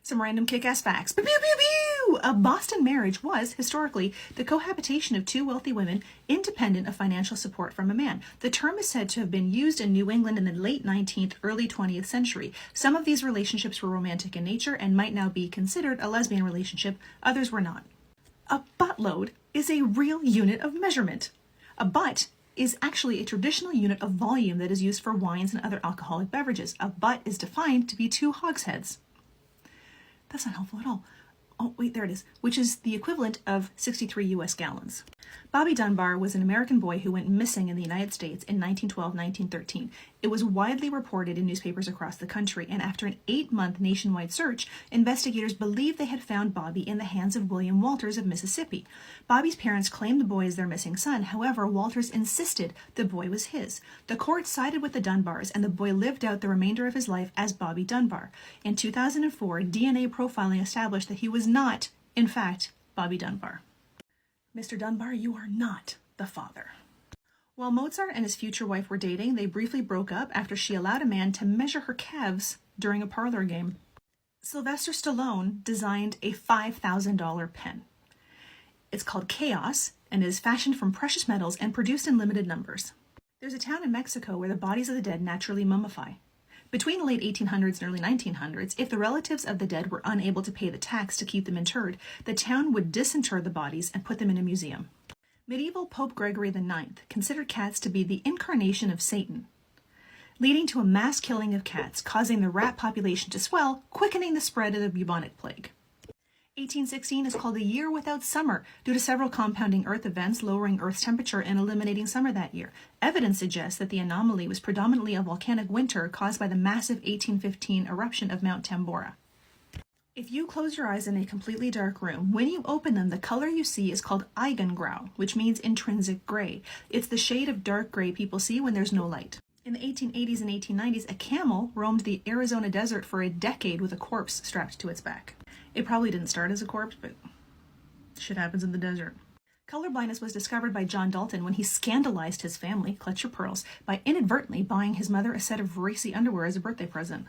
Some random kick-ass facts. Pew, pew, pew, pew! A Boston marriage was, historically, the cohabitation of two wealthy women independent of financial support from a man. The term is said to have been used in New England in the late 19th, early 20th century. Some of these relationships were romantic in nature and might now be considered a lesbian relationship. Others were not. A buttload is a real unit of measurement. A butt is actually a traditional unit of volume that is used for wines and other alcoholic beverages. A butt is defined to be 2 hogsheads. That's not helpful at all. Oh, wait, there it is, which is the equivalent of 63 US gallons. Bobby Dunbar was an American boy who went missing in the United States in 1912-1913. It was widely reported in newspapers across the country, and after an 8-month nationwide search, investigators believed they had found Bobby in the hands of William Walters of Mississippi. Bobby's parents claimed the boy as their missing son. However, Walters insisted the boy was his. The court sided with the Dunbars, and the boy lived out the remainder of his life as Bobby Dunbar. In 2004, DNA profiling established that he was not, in fact, Bobby Dunbar. Mr. Dunbar, you are not the father. While Mozart and his future wife were dating, they briefly broke up after she allowed a man to measure her calves during a parlor game. Sylvester Stallone designed a $5,000 pen. It's called Chaos and is fashioned from precious metals and produced in limited numbers. There's a town in Mexico where the bodies of the dead naturally mummify. Between the late 1800s and early 1900s, if the relatives of the dead were unable to pay the tax to keep them interred, the town would disinter the bodies and put them in a museum. Medieval Pope Gregory IX considered cats to be the incarnation of Satan, leading to a mass killing of cats, causing the rat population to swell, quickening the spread of the bubonic plague. 1816 is called the Year Without Summer due to several compounding Earth events lowering Earth's temperature and eliminating summer that year. Evidence suggests that the anomaly was predominantly a volcanic winter caused by the massive 1815 eruption of Mount Tambora. If you close your eyes in a completely dark room, when you open them, the color you see is called Eigengrau, which means intrinsic gray. It's the shade of dark gray people see when there's no light. In the 1880s and 1890s, a camel roamed the Arizona desert for a decade with a corpse strapped to its back. It probably didn't start as a corpse, but shit happens in the desert. Color blindness was discovered by John Dalton when he scandalized his family, clutch your pearls, by inadvertently buying his mother a set of racy underwear as a birthday present.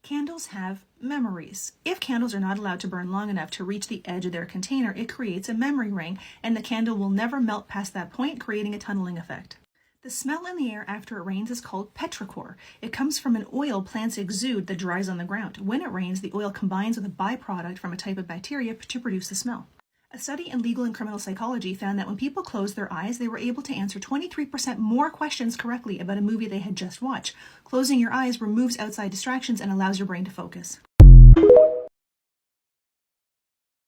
Candles have memories. If candles are not allowed to burn long enough to reach the edge of their container, it creates a memory ring, and the candle will never melt past that point, creating a tunneling effect. The smell in the air after it rains is called petrichor. It comes from an oil plants exude that dries on the ground. When it rains, the oil combines with a byproduct from a type of bacteria to produce the smell. A study in legal and criminal psychology found that when people closed their eyes, they were able to answer 23% more questions correctly about a movie they had just watched. Closing your eyes removes outside distractions and allows your brain to focus.